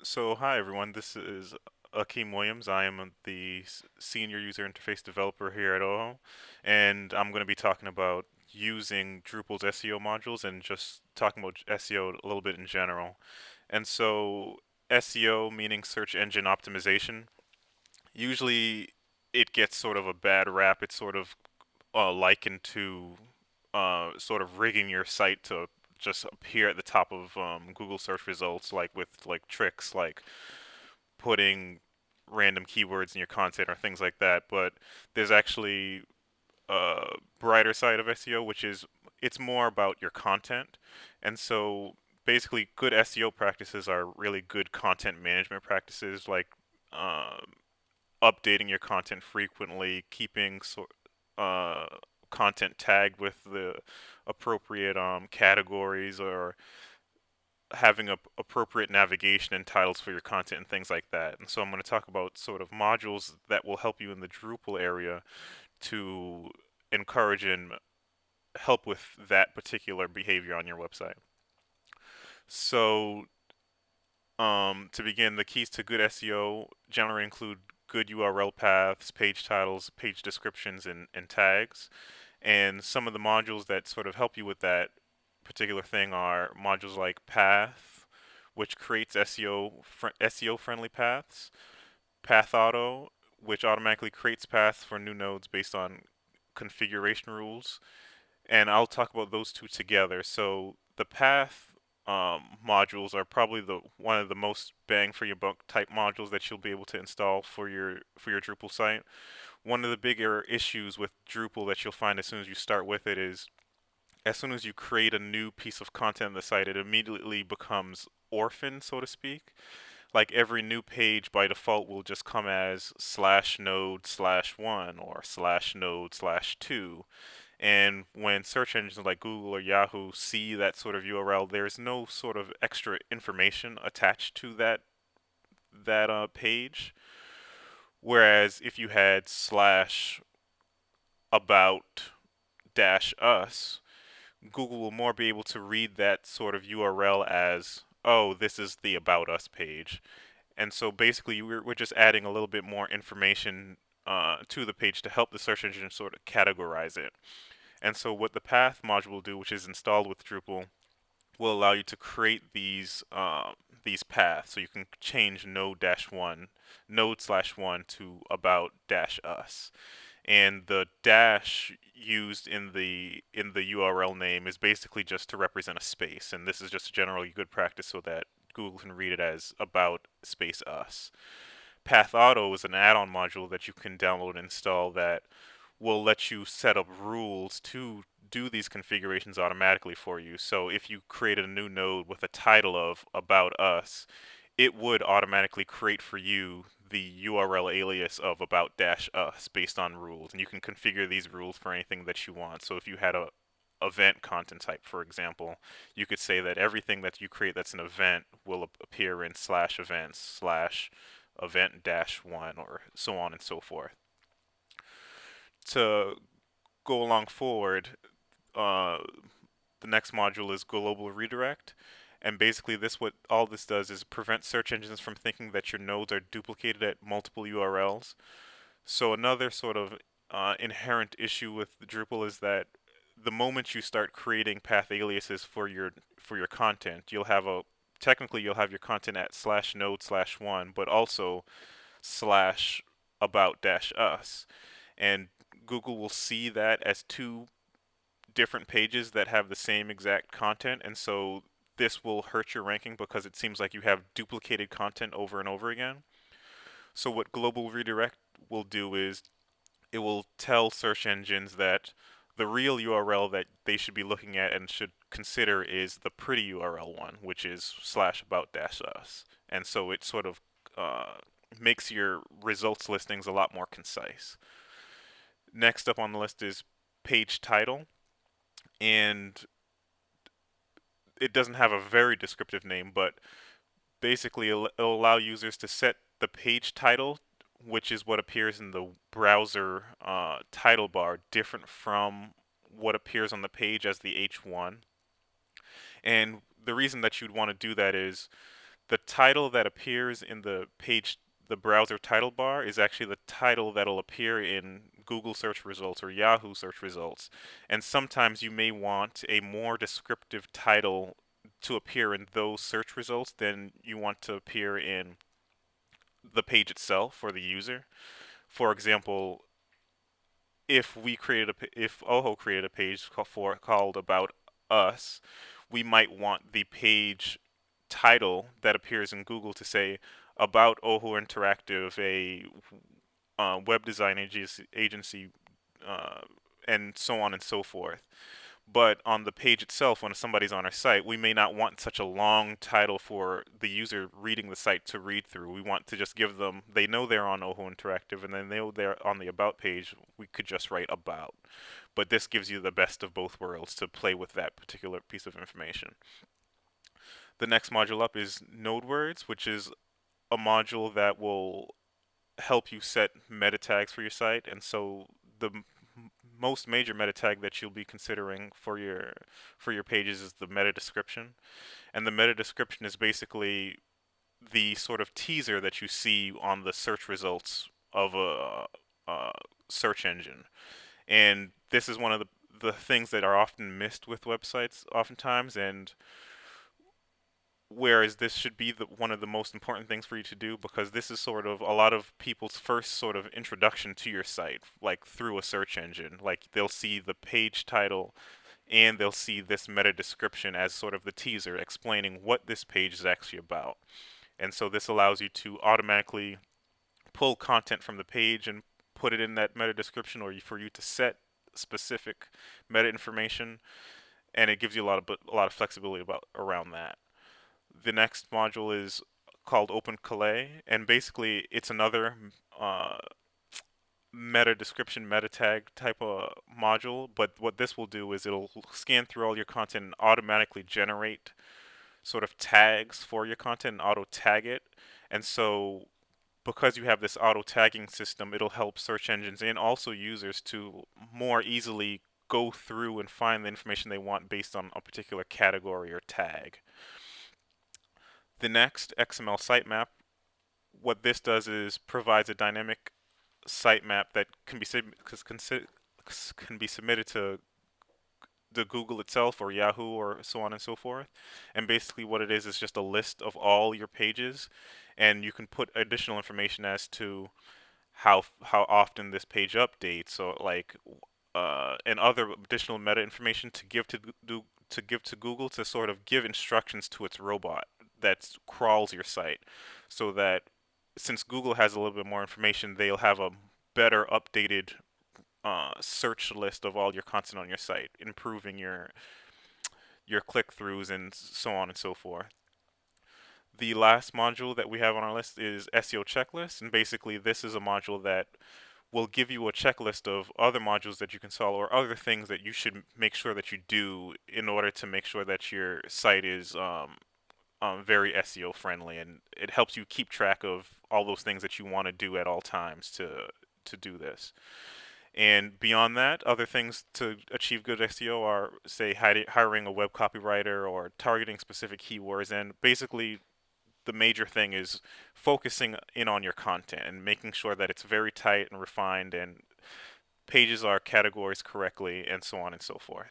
So, hi everyone, this is Akeem WIlliams. I am the senior user interface developer here at OHO, and I'm going to be talking about using Drupal's SEO modules and just talking about SEO a little bit in general. And so, SEO meaning search engine optimization. Usually, it gets sort of a bad rap. It's sort of likened to sort of rigging your site to just appear at the top of Google search results, like with like tricks like putting random keywords in your content or things like that. But there's actually a brighter side of SEO, which is it's more about your content. And so basically, good SEO practices are really good content management practices, like um, updating your content frequently, keeping uh, content tagged with the appropriate categories, or having appropriate navigation and titles for your content and things like that. And so I'm going to talk about sort of modules that will help you in the Drupal area to encourage and help with that particular behavior on your website. So to begin, the keys to good SEO generally include good URL paths, page titles, page descriptions, and tags. And some of the modules that sort of help you with that particular thing are modules like Path, which creates SEO friendly paths, Path Auto, which automatically creates paths for new nodes based on configuration rules, and I'll talk about those two together. So the path modules are probably the one of the most bang for your buck type modules that you'll be able to install for your Drupal site. One of the bigger issues with Drupal that you'll find as soon as you start with it is as soon as you create a new piece of content on the site, it immediately becomes orphaned, so to speak. Like every new page by default will just come as slash node slash one or slash node slash two. And when search engines like Google or Yahoo see that sort of URL, there's no sort of extra information attached to that page. Whereas if you had slash about dash us, Google will more be able to read that sort of URL as, oh, this is the about us page. And so basically, we're just adding a little bit more information to the page to help the search engine sort of categorize it. And so what the path module will do, which is installed with Drupal, will allow you to create these paths. So you can change node slash one to about dash us. And the dash used in the URL name is basically just to represent a space. And this is just generally good practice so that Google can read it as about space us. Path Auto is an add-on module that you can download and install that will let you set up rules to do these configurations automatically for you. So if you created a new node with a title of About Us, it would automatically create for you the URL alias of About-Us based on rules. And you can configure these rules for anything that you want. So if you had a event content type, for example, you could say that everything that you create that's an event will appear in slash events slash event dash one, or so on and so forth. To go along forward, uh, the next module is global redirect. And basically this what all this does is prevent search engines from thinking that your nodes are duplicated at multiple URLs. So another sort of inherent issue with Drupal is that the moment you start creating path aliases for your content, you'll have your content at slash node slash one, but also slash about dash us. And Google will see that as two different pages that have the same exact content, and so this will hurt your ranking because it seems like you have duplicated content over and over again. So what global redirect will do is it will tell search engines that the real URL that they should be looking at and should consider is the pretty URL one, which is slash about dash us. And so it sort of uh, makes your results listings a lot more concise. Next up on the list is page title, and it doesn't have a very descriptive name, but basically it'll allow users to set the page title, which is what appears in the browser title bar, different from what appears on the page as the H1. And the reason that you'd want to do that is The title that appears in the browser title bar is actually the title that'll appear in Google search results or Yahoo search results. And sometimes you may want a more descriptive title to appear in those search results than you want to appear in the page itself for the user. For example, if OHO created a page called About Us, we might want the page title that appears in Google to say about OHO Interactive, a web design agency, uh, and so on and so forth. But on the page itself, when somebody's on our site, we may not want such a long title for the user reading the site to read through. We want to just give them, they know they're on OHO Interactive, and then they know they're on the About page. We could just write About. But this gives you the best of both worlds to play with that particular piece of information. The next module up is Node Words, which is a module that will help you set meta tags for your site. And so the most major meta tag that you'll be considering for your pages is the meta description. And the meta description is basically the sort of teaser that you see on the search results of a search engine. And this is one of the things that are often missed with websites oftentimes, and whereas this should be one of the most important things for you to do, because this is sort of a lot of people's first sort of introduction to your site, like through a search engine. Like they'll see the page title and they'll see this meta description as sort of the teaser explaining what this page is actually about. And so this allows you to automatically pull content from the page and put it in that meta description, or for you to set specific meta information, and it gives you a lot of flexibility around that. The next module is called Open Calais, and basically it's another uh, meta description, meta tag type of module. But what this will do is it'll scan through all your content and automatically generate sort of tags for your content and auto tag it. And so because you have this auto tagging system, it'll help search engines and also users to more easily go through and find the information they want based on a particular category or tag. The next, XML sitemap, what this does is provides a dynamic sitemap that can be submitted to the Google itself or Yahoo or so on and so forth. And basically what it is just a list of all your pages, and you can put additional information as to how often this page updates, so like and other additional meta information to give to Google to sort of give instructions to its robot that crawls your site, so that since Google has a little bit more information, they'll have a better updated search list of all your content on your site, improving your click-throughs and so on and so forth. The last module that we have on our list is SEO checklist, and basically this is a module that will give you a checklist of other modules that you can solve or other things that you should make sure that you do in order to make sure that your site is very SEO friendly, and it helps you keep track of all those things that you want to do at all times to do this. And beyond that, other things to achieve good SEO are, say, hiring a web copywriter or targeting specific keywords. And basically, the major thing is focusing in on your content and making sure that it's very tight and refined and pages are categorized correctly and so on and so forth.